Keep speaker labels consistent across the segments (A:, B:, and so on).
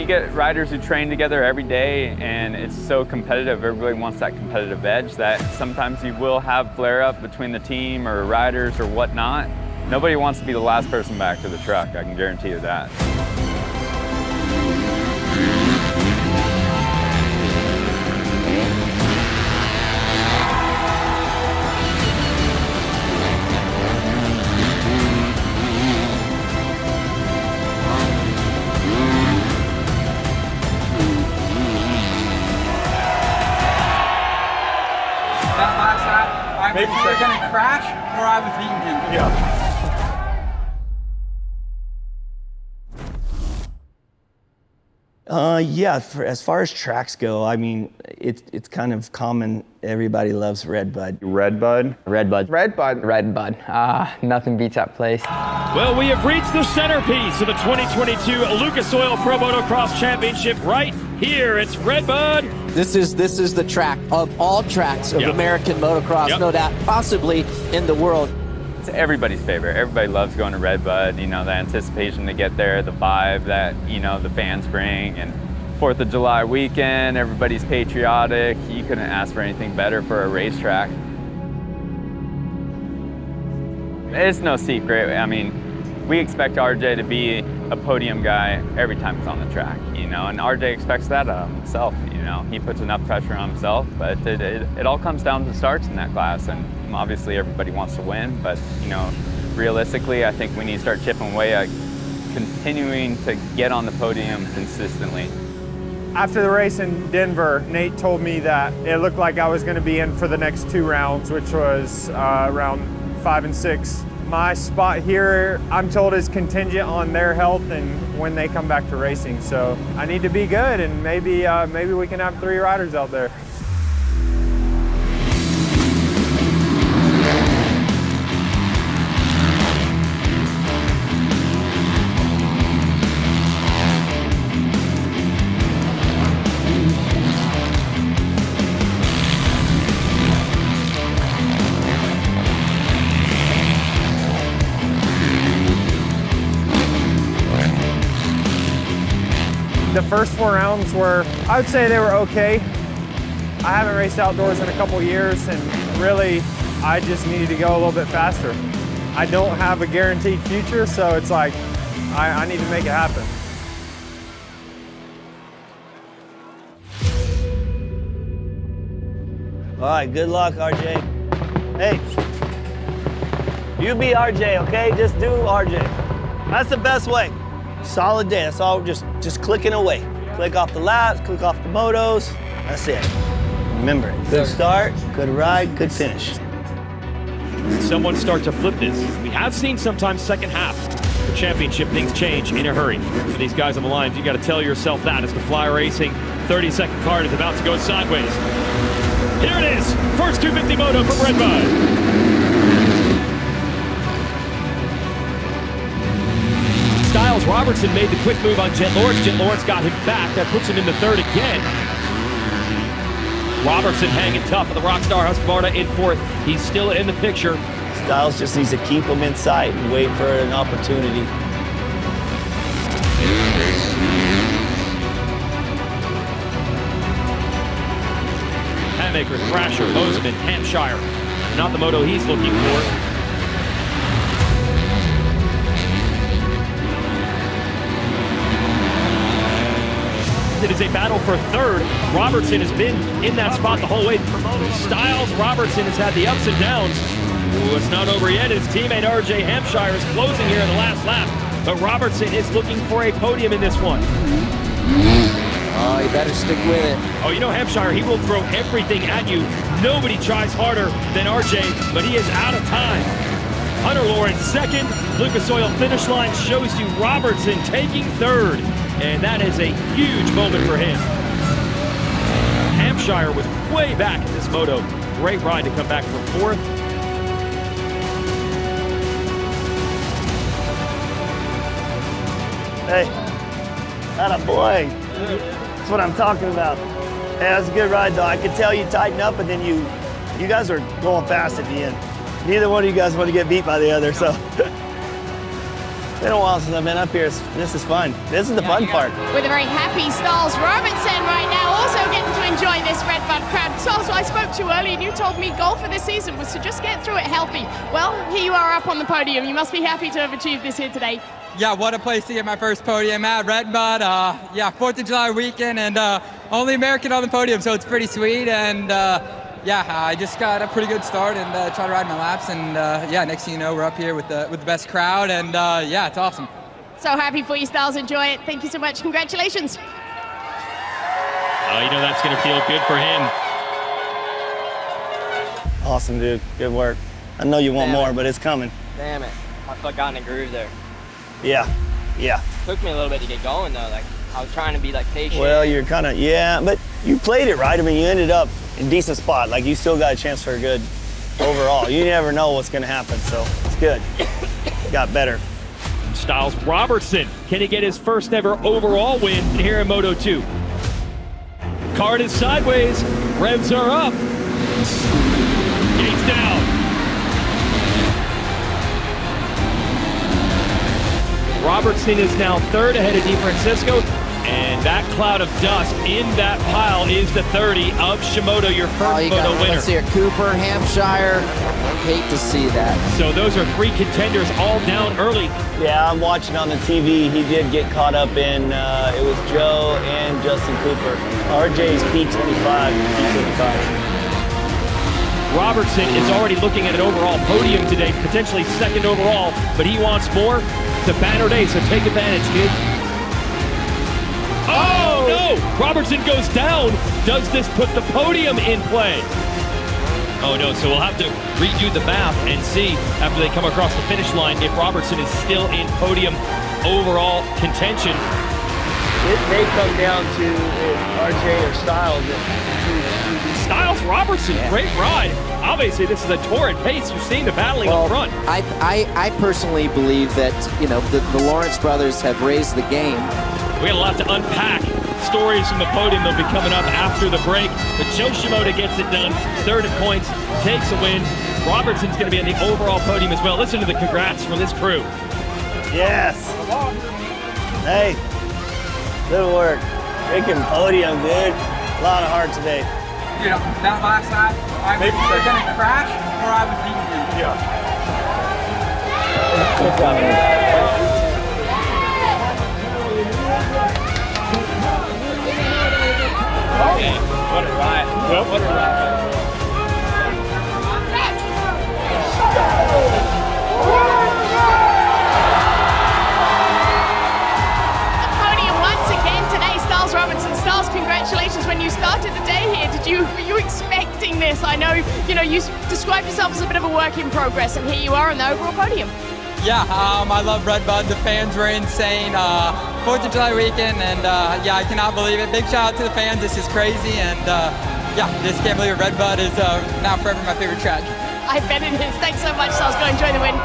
A: you get riders who train together every day and it's so competitive, everybody wants that competitive edge, that sometimes you will have flare-up between the team or riders or whatnot. Nobody wants to be the last person back to the truck, I can guarantee you that.
B: Maybe either going to crash or I was eating him.
C: Yeah. As far as tracks go, I mean, it's kind of common. Everybody loves RedBud.
D: RedBud?
E: RedBud.
D: RedBud.
E: RedBud. Nothing beats that place.
F: Well, we have reached the centerpiece of the 2022 Lucas Oil Pro Motocross Championship right here. It's RedBud.
G: This is the track of all tracks of American motocross, no doubt, possibly in the world.
A: It's everybody's favorite. Everybody loves going to RedBud, you know, the anticipation to get there, the vibe that, you know, the fans bring, and 4th of July weekend, everybody's patriotic. You couldn't ask for anything better for a racetrack. It's no secret. I mean, we expect RJ to be a podium guy every time he's on the track, you know, and RJ expects that of himself, you know. He puts enough pressure on himself, but it all comes down to starts in that class, and obviously everybody wants to win, but, you know, realistically, I think we need to start chipping away at continuing to get on the podium consistently.
H: After the race in Denver, Nate told me that it looked like I was going to be in for the next 2 rounds, which was round 5 and 6. My spot here, I'm told, is contingent on their health and when they come back to racing. So I need to be good, and maybe we can have 3 riders out there. The first 4 rounds were, I would say they were okay. I haven't raced outdoors in a couple years, and really, I just needed to go a little bit faster. I don't have a guaranteed future, so it's like, I need to make it happen.
C: All right, good luck, RJ. Hey, you be RJ, okay? Just do RJ. That's the best way. Solid day, that's all, just clicking away. Click off the laps, click off the motos, that's it. Remember, good start, good ride, good finish.
F: Someone start to flip this. We have seen sometimes second half the championship things change in a hurry. For these guys on the line, you got to tell yourself that as the Fly Racing 30-second card is about to go sideways. Here it is, first 250 moto from RedBud. Styles Robertson made the quick move on Jet Lawrence. Jet Lawrence got him back. That puts him in the third again. Robertson hanging tough with the Rockstar Husqvarna in 4th. He's still in the picture.
C: Styles just needs to keep him in sight and wait for an opportunity.
F: Hatmaker, Thrasher, Bozeman, Hampshire. Not the moto he's looking for. It is a battle for 3rd. Robertson has been in that spot the whole way. Styles Robertson has had the ups and downs. Ooh, it's not over yet. His teammate RJ Hampshire is closing here in the last lap, but Robertson is looking for a podium in this one.
G: Oh, you better stick with it.
F: Oh, you know Hampshire, he will throw everything at you. Nobody tries harder than RJ, but he is out of time. Hunter Lawrence 2nd. Lucas Oil finish line shows you Robertson taking 3rd. And that is a huge moment for him. Hampshire was way back in this moto. Great ride to come back for 4th.
C: Hey, atta boy. That's what I'm talking about. Hey, that was a good ride, though. I could tell you tighten up, and then you guys are going fast at the end. Neither one of you guys want to get beat by the other, so. been a while since I've been up here. This is fun. This is the fun part.
D: With a very happy Stiles Robertson right now, also getting to enjoy this RedBud crowd. Stiles, I spoke to you earlier and you told me goal for this season was to just get through it healthy. Well, here you are up on the podium. You must be happy to have achieved this here today.
B: Yeah, what a place to get my first podium at RedBud. Yeah, 4th of July weekend and only American on the podium, so it's pretty sweet. And yeah, I just got a pretty good start and tried to ride my laps. And yeah, next thing you know, we're up here with the best crowd. And yeah, it's awesome.
D: So happy for you, Stiles. Enjoy it. Thank you so much. Congratulations.
F: Oh, you know that's going to feel good for him.
C: Awesome, dude. Good work. I know you want more, but it's coming.
I: Damn it. I felt got in a groove there.
C: Yeah.
I: Took me a little bit to get going though. Like I was trying to be like patient.
C: Well, you're kind of, but you played it right. I mean, you ended up in a decent spot. Like you still got a chance for a good overall. You never know what's going to happen, so it's good. Got better.
F: Stiles Robertson, can he get his first ever overall win here in Moto 2? Card is sideways, revs are up. Gates down. Robertson is now third ahead of DeFrancisco, and that cloud of dust in that pile is the 30 of Shimoda, your first Moto winner.
G: Let's see here, Cooper, Hampshire. Hate to see that.
F: So those are 3 contenders all down early.
C: Yeah, I'm watching on the TV. He did get caught up in, it was Joe and Justin Cooper. RJ's P25, P25.
F: Robertson is already looking at an overall podium today, potentially second overall, but he wants more. It's a banner day, so take advantage, kid. Oh, no! Robertson goes down. Does this put the podium in play? Oh, no, so we'll have to redo the math and see after they come across the finish line if Robertson is still in podium overall contention.
C: It may come down to RJ or Stiles.
F: Stiles Robertson, great ride. Obviously, this is a torrid pace. You're seeing the battling up front.
G: I personally believe that, you know, the Lawrence brothers have raised the game.
F: We got a lot to unpack. Stories from the podium that'll be coming up after the break. But Joe Shimoda gets it done. Third in points, takes a win. Robertson's going to be on the overall podium as well. Listen to the congrats from this crew.
C: Yes. Hey, good work. Freaking podium, dude. A lot of heart today.
B: You know, that last lap, I was either going to crash or I was beating him.
C: Yeah.
A: Okay, what a ride. Yep. What a ride.
D: The podium once again today, Stiles Robertson. Stiles, congratulations. When you started the day here, were you expecting this? I know, you described yourself as a bit of a work in progress, and here you are on the overall podium.
B: Yeah, I love RedBud. The fans were insane. 4th of July weekend, and yeah, I cannot believe it. Big shout out to the fans. This is crazy, and yeah, just can't believe it. RedBud is now forever my favorite track.
D: I bet it is. Thanks so much, Stiles. Go enjoy the win.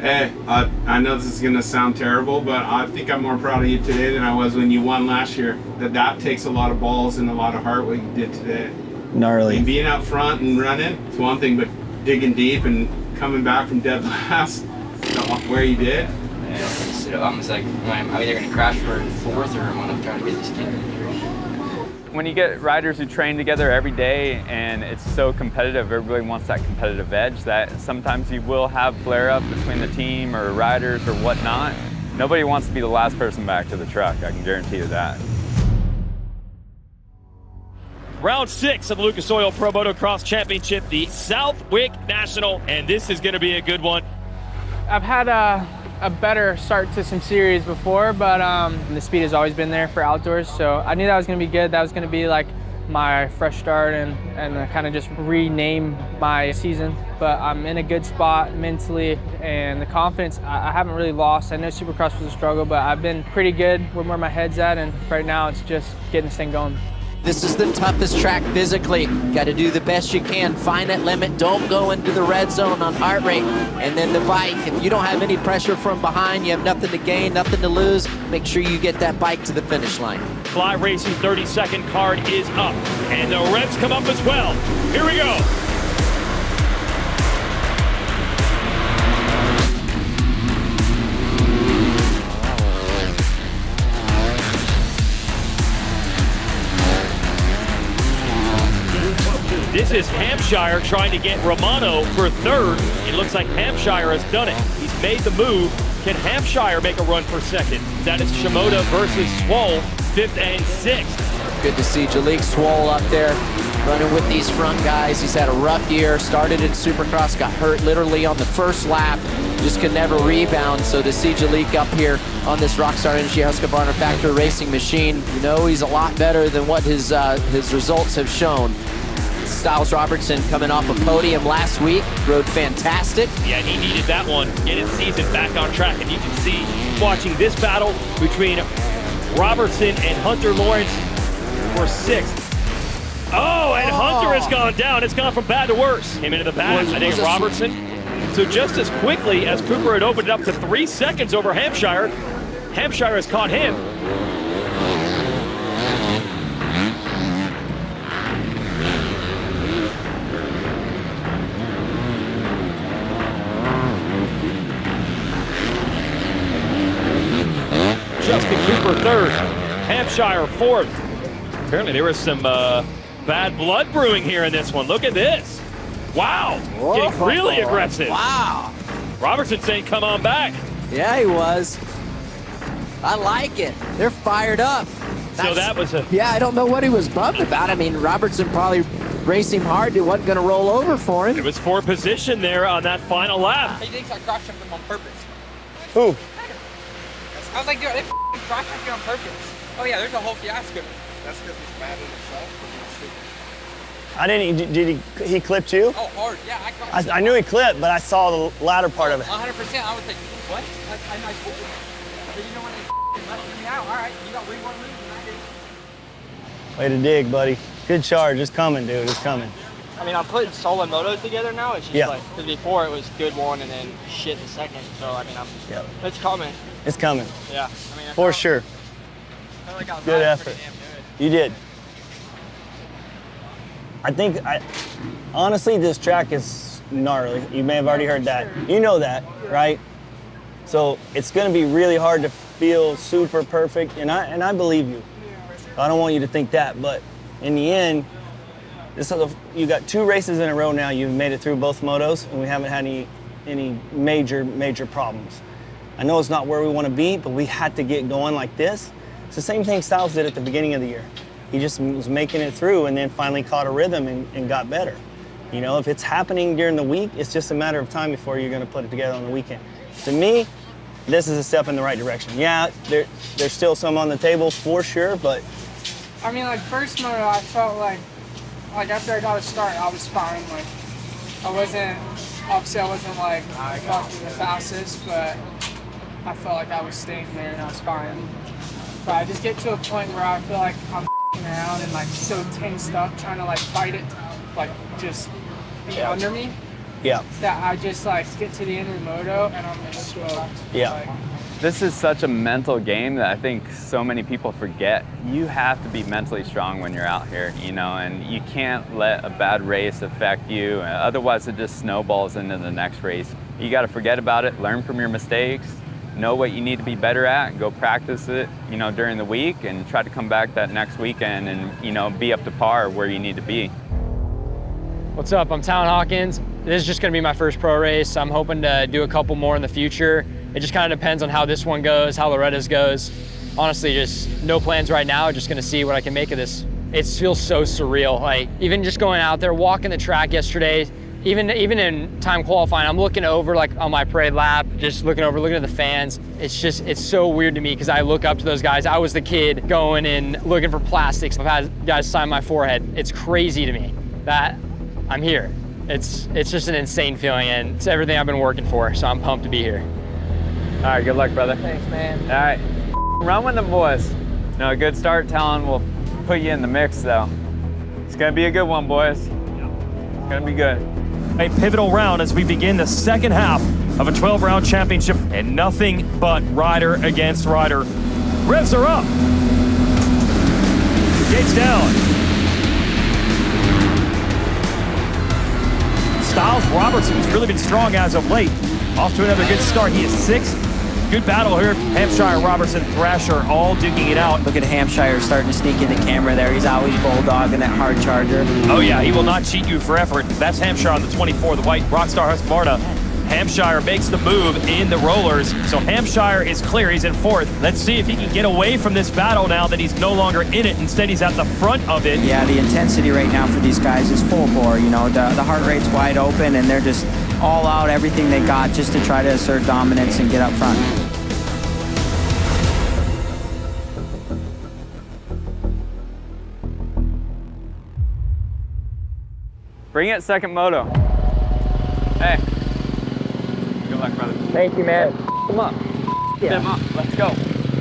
J: Hey, I know this is going to sound terrible, but I think I'm more proud of you today than I was when you won last year. That takes a lot of balls and a lot of heart what you did today.
C: Gnarly.
J: And being out front and running, it's one thing, but digging deep and coming back from dead last where you did.
I: Yeah, so I'm just like, I'm either going to crash for 4th or I'm going to try to get this kid.
A: When you get riders who train together every day and it's so competitive, everybody wants that competitive edge, that sometimes you will have flare-up between the team or riders or whatnot. Nobody wants to be the last person back to the truck, I can guarantee you that.
F: Round 6 of the Lucas Oil Pro Motocross Championship, the Southwick National, and this is going to be a good one.
K: I've had a better start to some series before, but the speed has always been there for outdoors, so I knew that was going to be good. That was going to be like my fresh start and kind of just rename my season. But I'm in a good spot mentally, and the confidence I haven't really lost. I know Supercross was a struggle, but I've been pretty good where my head's at, and right now it's just getting this thing going.
G: This is the toughest track physically. Got to do the best you can. Find that limit. Don't go into the red zone on heart rate. And then the bike, if you don't have any pressure from behind, you have nothing to gain, nothing to lose, make sure you get that bike to the finish line.
F: Fly Racing 30-second card is up. And the revs come up as well. Here we go. This is Hampshire trying to get Romano for third. It looks like Hampshire has done it. He's made the move. Can Hampshire make a run for second? That is Shimoda versus Swole, 5th and 6th.
G: Good to see Jalik Swole up there running with these front guys. He's had a rough year, started in Supercross, got hurt literally on the first lap, just could never rebound. So to see Jalik up here on this Rockstar Energy Husqvarna Factory Racing machine, you know he's a lot better than what his results have shown. Styles Robertson coming off a podium last week, rode fantastic.
F: Yeah, he needed that one, get his season back on track, and you can see, watching this battle between Robertson and Hunter Lawrence for 6th. Oh, and Hunter has gone down. It's gone from bad to worse. Came into the pass, I think Robertson. So just as quickly as Cooper had opened it up to 3 seconds over Hampshire, Hampshire has caught him. Justin Cooper 3rd, Hampshire 4th. Apparently there was some bad blood brewing here in this one. Look at this. Wow, getting really aggressive.
G: Wow.
F: Robertson saying, come on back.
G: Yeah, he was. I like it. They're fired up.
F: So that was a...
G: Yeah, I don't know what he was bummed about. I mean, Robertson probably raced him hard. It wasn't going to roll over for him.
F: It was for position there on that final lap.
B: He thinks I cross-checked him on purpose.
C: Who?
B: I was like, dude, they cross-checked you on purpose. Oh yeah, there's a whole fiasco. That's because he's mad at himself.
C: I didn't, he clipped you?
B: Oh, hard, yeah.
C: I knew he clipped, but I saw the latter part of it.
B: 100%, I was like, what? I told you. But you know when they left me out, all right, you got one move and I did.
C: Way to dig, buddy. Good charge, it's coming, dude, it's coming.
L: I mean, I'm putting solo motos together now. It's just like, because before it was good one and then shit the second. So, I mean, it's coming.
C: It's coming.
L: Yeah. I mean,
C: for sure.
L: Like
C: good effort. You did. I think, honestly, this track is gnarly. You may have already heard that. You know that, right? So it's going to be really hard to feel super perfect, and I believe you. I don't want you to think that, but in the end, you got 2 races in a row now. You've made it through both motos, and we haven't had any major problems. I know it's not where we want to be, but we had to get going like this. It's the same thing Styles did at the beginning of the year. He just was making it through and then finally caught a rhythm and got better. You know, if it's happening during the week, it's just a matter of time before you're going to put it together on the weekend. To me, this is a step in the right direction. Yeah, there's still some on the table for sure, but...
K: I mean, like, first moto, I felt like after I got a start, I was fine. Like, obviously I wasn't like the fastest, but I felt like I was staying there and I was fine. But I just get to a point where I feel like I'm around and like so tensed up, trying to like fight it, like just be under me.
C: Yeah.
K: That I just like get to the end of the moto and I'm just smoked.
C: Yeah.
K: Like,
A: this is such a mental game that I think so many people forget. You have to be mentally strong when you're out here, you know, and you can't let a bad race affect you. Otherwise, it just snowballs into the next race. You got to forget about it, learn from your mistakes, know what you need to be better at, go practice it, you know, during the week, and try to come back that next weekend and, you know, be up to par where you need to be.
E: What's up? I'm Talon Hawkins. This is just going to be my first pro race. I'm hoping to do a couple more in the future. It just kind of depends on how this one goes, how Loretta's goes. Honestly, just no plans right now. Just going to see what I can make of this. It feels so surreal. Like, even just going out there, walking the track yesterday, even in time qualifying, I'm looking over like on my parade lap, just looking at the fans. It's so weird to me because I look up to those guys. I was the kid going and looking for plastics. I've had guys sign my forehead. It's crazy to me that I'm here. It's just an insane feeling, and it's everything I've been working for, so I'm pumped to be here.
A: All right, good luck, brother.
K: thanks, man.
A: All right, run with the boys. No, a good start, Talon. We'll put you in the mix, though. It's gonna be a good one, boys. It's gonna be good.
F: A pivotal round as we begin the second half of a 12-round championship, and nothing but rider against rider. Revs are up. Gates down. Styles Robertson has really been strong as of late. Off to another good start. He is 6th. Good battle here. Hampshire, Robertson, Thrasher all duking it out.
M: Look at Hampshire starting to sneak into camera there. He's always bulldogging that hard charger.
F: Oh yeah, he will not cheat you for effort. That's Hampshire on the 24, the white Rockstar Husqvarna. Hampshire makes the move in the rollers. So Hampshire is clear, he's in 4th. Let's see if he can get away from this battle now that he's no longer in it. Instead, he's at the front of it.
M: Yeah, the intensity right now for these guys is full bore. You know, the heart rate's wide open and they're just all out everything they got just to try to assert dominance and get up front.
A: Bring it, second moto. Hey. Good luck, brother.
E: Thank you, man.
A: Come on. Yeah. Come on. Let's go.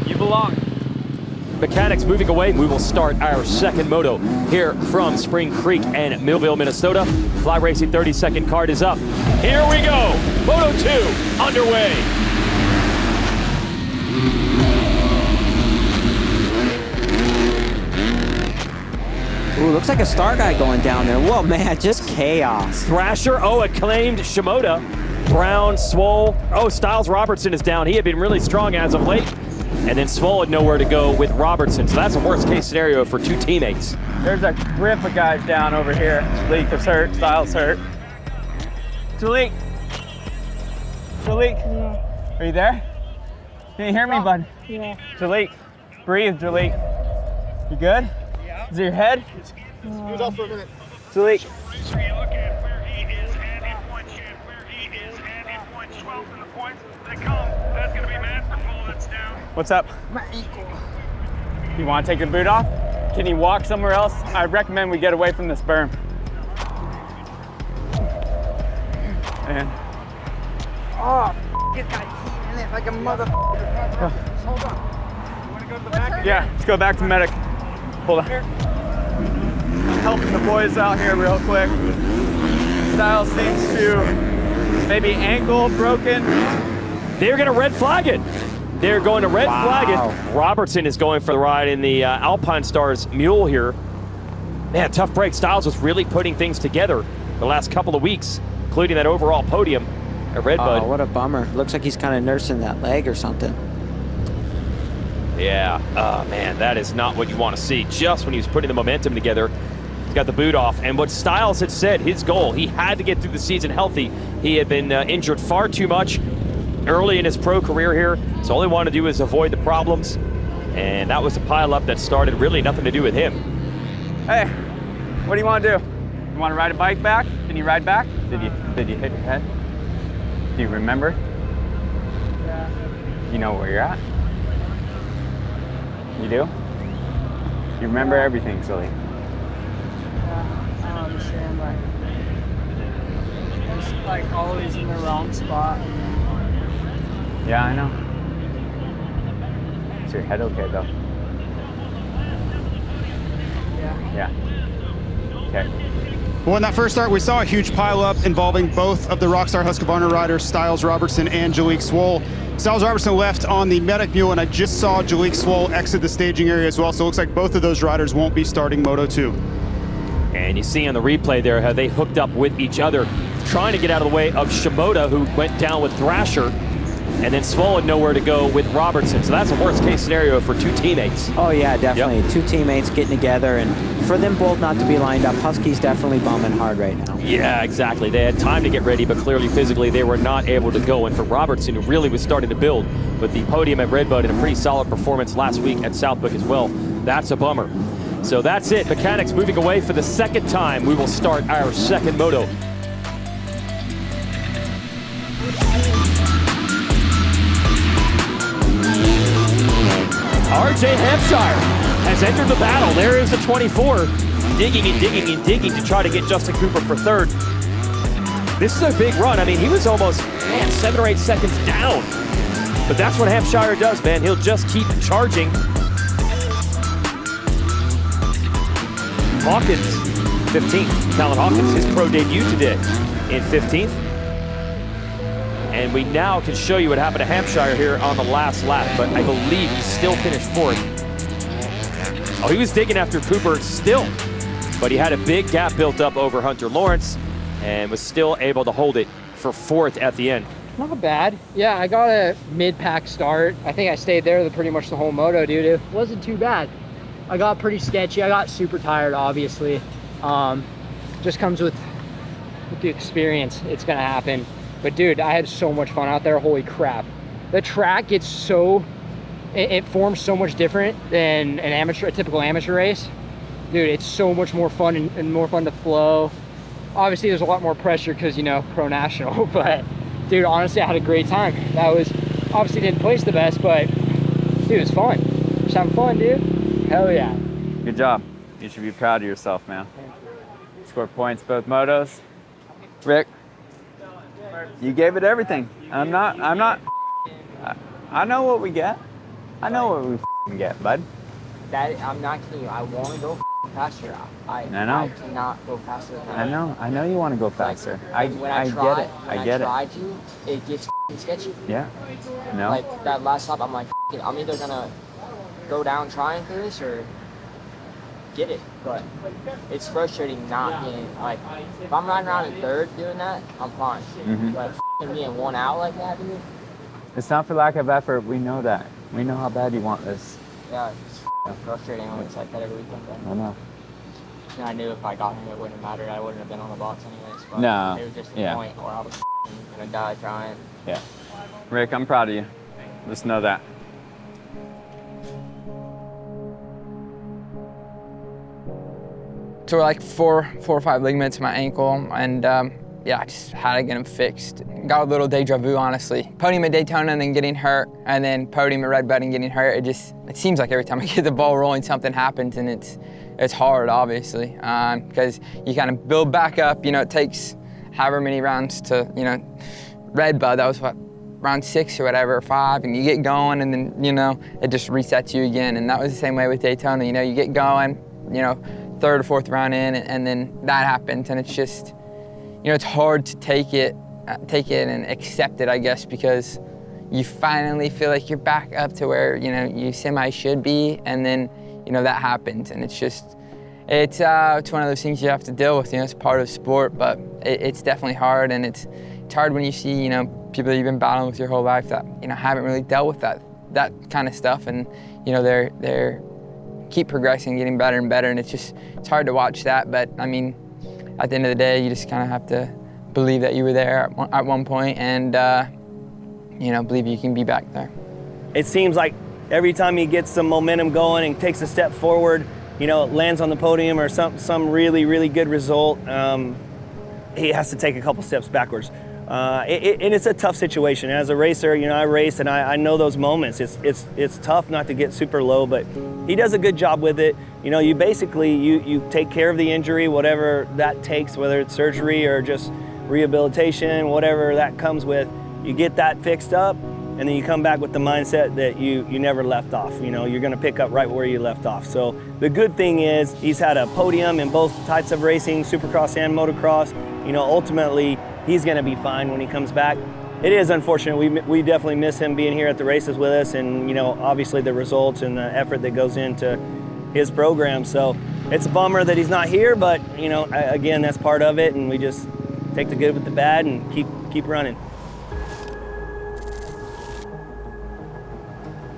A: You belong.
F: Mechanics moving away. We will start our second moto here from Spring Creek and Millville, Minnesota. Fly Racing 30-second card is up. Here we go. Moto 2 underway.
M: Ooh, looks like a star guy going down there. Whoa, man, just chaos.
F: Thrasher, acclaimed Shimoda. Brown, Swole. Styles Robertson is down. He had been really strong as of late. And then Swole had nowhere to go with Robertson. So that's a worst case scenario for 2 teammates.
A: There's a grip of guys down over here. Jalik is hurt, Styles hurt. Jalik. Jalik. Yeah. Are you there? Can you hear me, bud?
N: Yeah.
A: Jalik. Breathe, Jalik. You good?
N: Yeah.
A: Is it your head?
N: He was off for a minute.
A: Jalik. What's up?
N: My ankle.
A: You want to take the boot off? Can you walk somewhere else? I recommend we get away from this berm. And
N: Oh, it got heat in it like a motherfucker. Hold on. You want to go to the back?
A: yeah, let's go back to medic. Hold on. I'm helping the boys out here real quick. Styles seems to maybe ankle broken.
F: They're going to red flag it. They're going to red flag it. Robertson is going for the ride in the Alpine Stars mule here. Man, tough break. Styles was really putting things together the last couple of weeks, including that overall podium at RedBud.
M: Oh, what a bummer. Looks like he's kind of nursing that leg or something.
F: Yeah, man, that is not what you want to see. Just when he was putting the momentum together, he's got the boot off. And what Styles had said, his goal, he had to get through the season healthy. He had been injured far too much early in his pro career here, so all he wanted to do is avoid the problems, and that was a pileup that started really nothing to do with him.
A: Hey, what do you want to do? You want to ride a bike back? Can you ride back? Did you hit your head? Do you remember?
N: Yeah.
A: You know where you're at? You do? You remember everything, silly.
N: Yeah, I don't understand, like, just like always in the wrong spot.
A: Yeah, I know. Is your head okay, though?
N: Yeah.
A: Yeah. Okay.
O: Well, in that first start, we saw a huge pileup involving both of the Rockstar Husqvarna riders, Styles Robertson and Jalik Swole. Styles Robertson left on the medic mule, and I just saw Jalik Swole exit the staging area as well, so it looks like both of those riders won't be starting Moto 2.
F: And you see on the replay there how they hooked up with each other, trying to get out of the way of Shimoda, who went down with Thrasher. And then Swole had nowhere to go with Robertson. So that's a worst case scenario for 2 teammates.
M: Oh yeah, definitely. Yep. 2 teammates getting together, and for them both not to be lined up, Husky's definitely bumming hard right now.
F: Yeah, exactly. They had time to get ready, but clearly physically they were not able to go. And for Robertson, who really was starting to build with the podium at RedBud and a pretty solid performance last week at Southwick as well, that's a bummer. So that's it. Mechanics moving away for the second time. We will start our second moto. RJ Hampshire has entered the battle. There is the 24, digging and digging and digging to try to get Justin Cooper for 3rd. This is a big run. I mean, he was almost, 7 or 8 seconds down. But that's what Hampshire does, man. He'll just keep charging. Hawkins, 15th. Talon Hawkins, his pro debut today in 15th. And we now can show you what happened to Hampshire here on the last lap, but I believe he still finished 4th. Oh, he was digging after Cooper still, but he had a big gap built up over Hunter Lawrence and was still able to hold it for 4th at the end.
E: Not bad. Yeah, I got a mid-pack start. I think I stayed there pretty much the whole moto, dude. It wasn't too bad. I got pretty sketchy. I got super tired, obviously. Just comes with the experience. It's gonna happen. But dude, I had so much fun out there. Holy crap. The track gets so, it forms so much different than a typical amateur race. Dude, it's so much more fun and more fun to flow. Obviously there's a lot more pressure because, you know, Pro National, but dude, honestly, I had a great time. That was, obviously didn't place the best, but dude, it's fun. Just having fun, dude. Hell yeah.
A: Good job. You should be proud of yourself, man. Scored points both motos. Rick, you gave it everything. I know what we get. I know what we get, bud.
I: I'm not kidding you. I want to go faster. I cannot go faster than that.
A: I know you want to go faster. I get it.
I: I try to, it gets sketchy.
A: Yeah. No.
I: Like that last lap, I'm like, I'm either gonna go down trying for this or get it. But it's frustrating not being, like, if I'm riding around in 3rd doing that, I'm fine. But being 1 out like that, dude.
A: It's not for lack of effort. We know that. We know how bad you want this.
I: Yeah, it's frustrating when it's like that every weekend.
A: I know.
I: And I knew if I got him, it wouldn't have mattered. I wouldn't have been on the box anyways. But
A: no.
I: It was just the point where I was gonna die trying.
A: Yeah. Rick, I'm proud of you. Just know that.
P: Tore like four or five ligaments in my ankle, and yeah, I just had to get them fixed. Got a little deja vu, honestly. Podium at Daytona and then getting hurt, and then podium at RedBud and getting hurt. It seems like every time I get the ball rolling, something happens, and it's hard, obviously, because you kind of build back up. You know, it takes however many rounds to, you know, RedBud, that was what, round 6 or whatever, or 5, and you get going, and then, you know, it just resets you again. And that was the same way with Daytona. You know, you get going, you know, 3rd or 4th round in, and then that happens, and it's just, you know, it's hard to take it and accept it, I guess, because you finally feel like you're back up to where, you know, you semi should be, and then, you know, that happens, and it's just, it's one of those things you have to deal with. You know, it's part of sport, but it's definitely hard, and it's hard when you see, you know, people that you've been battling with your whole life that, you know, haven't really dealt with that kind of stuff, and, you know, they're keep progressing, getting better and better, and it's hard to watch that. But I mean, at the end of the day, you just kind of have to believe that you were there at one point, and you know, believe you can be back there.
C: It seems like every time he gets some momentum going and takes a step forward, you know, lands on the podium or some really, really good result, he has to take a couple steps backwards. And it's a tough situation. As a racer, you know, I race and I know those moments. It's tough not to get super low, but he does a good job with it. You know, you basically, you take care of the injury, whatever that takes, whether it's surgery or just rehabilitation, whatever that comes with, you get that fixed up, and then you come back with the mindset that you never left off. You know, you're gonna pick up right where you left off. So the good thing is he's had a podium in both types of racing, Supercross and Motocross. You know, ultimately, he's gonna be fine when he comes back. It is unfortunate. We definitely miss him being here at the races with us, and, you know, obviously the results and the effort that goes into his program. So it's a bummer that he's not here, but, you know, again, that's part of it, and we just take the good with the bad and keep running.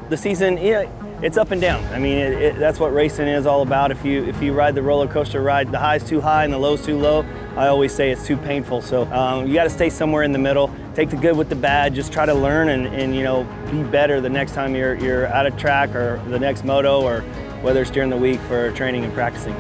C: The season, yeah, it's up and down. I mean, that's what racing is all about. If you ride the roller coaster ride, the high's too high and the low's too low, I always say it's too painful. So you got to stay somewhere in the middle. Take the good with the bad. Just try to learn and you know, be better the next time you're at a track or the next moto, or whether it's during the week for training and practicing.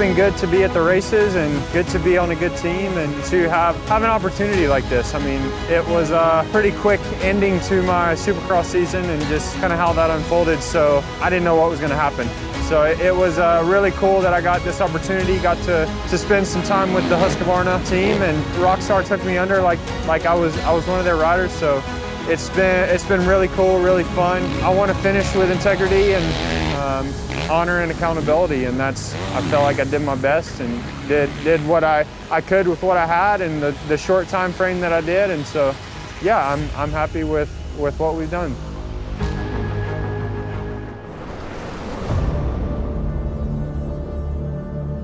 H: been good to be at the races and good to be on a good team and to have an opportunity like this. I mean, it was a pretty quick ending to my Supercross season and just kind of how that unfolded, so I didn't know what was going to happen. So it was really cool that I got this opportunity, got to spend some time with the Husqvarna team, and Rockstar took me under like I was one of their riders. So it's been really cool, really fun. I want to finish with integrity and honor and accountability, and I felt like I did my best and did what I could with what I had in the short time frame that I did, and so yeah, I'm happy with what we've done.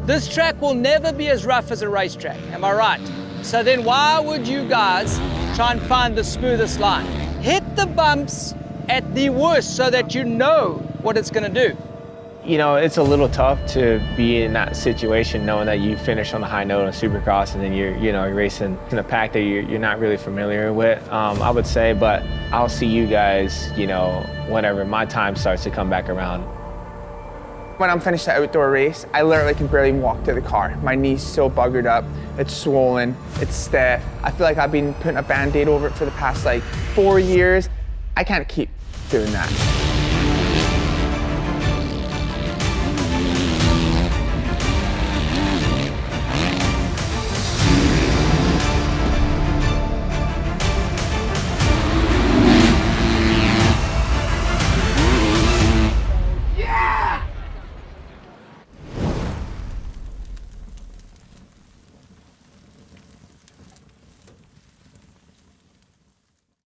Q: This track will never be as rough as a racetrack, am I right? So then why would you guys try and find the smoothest line? Hit the bumps at the worst so that you know what it's gonna do.
R: You know, it's a little tough to be in that situation knowing that you finish on a high note on Supercross and then you're racing in a pack that you're not really familiar with, I would say, but I'll see you guys, whenever my time starts to come back around.
S: When I'm finished the outdoor race, I literally can barely walk to the car. My knee's so buggered up, it's swollen, it's stiff. I feel like I've been putting a Band-Aid over it for the past 4 years. I can't keep doing that.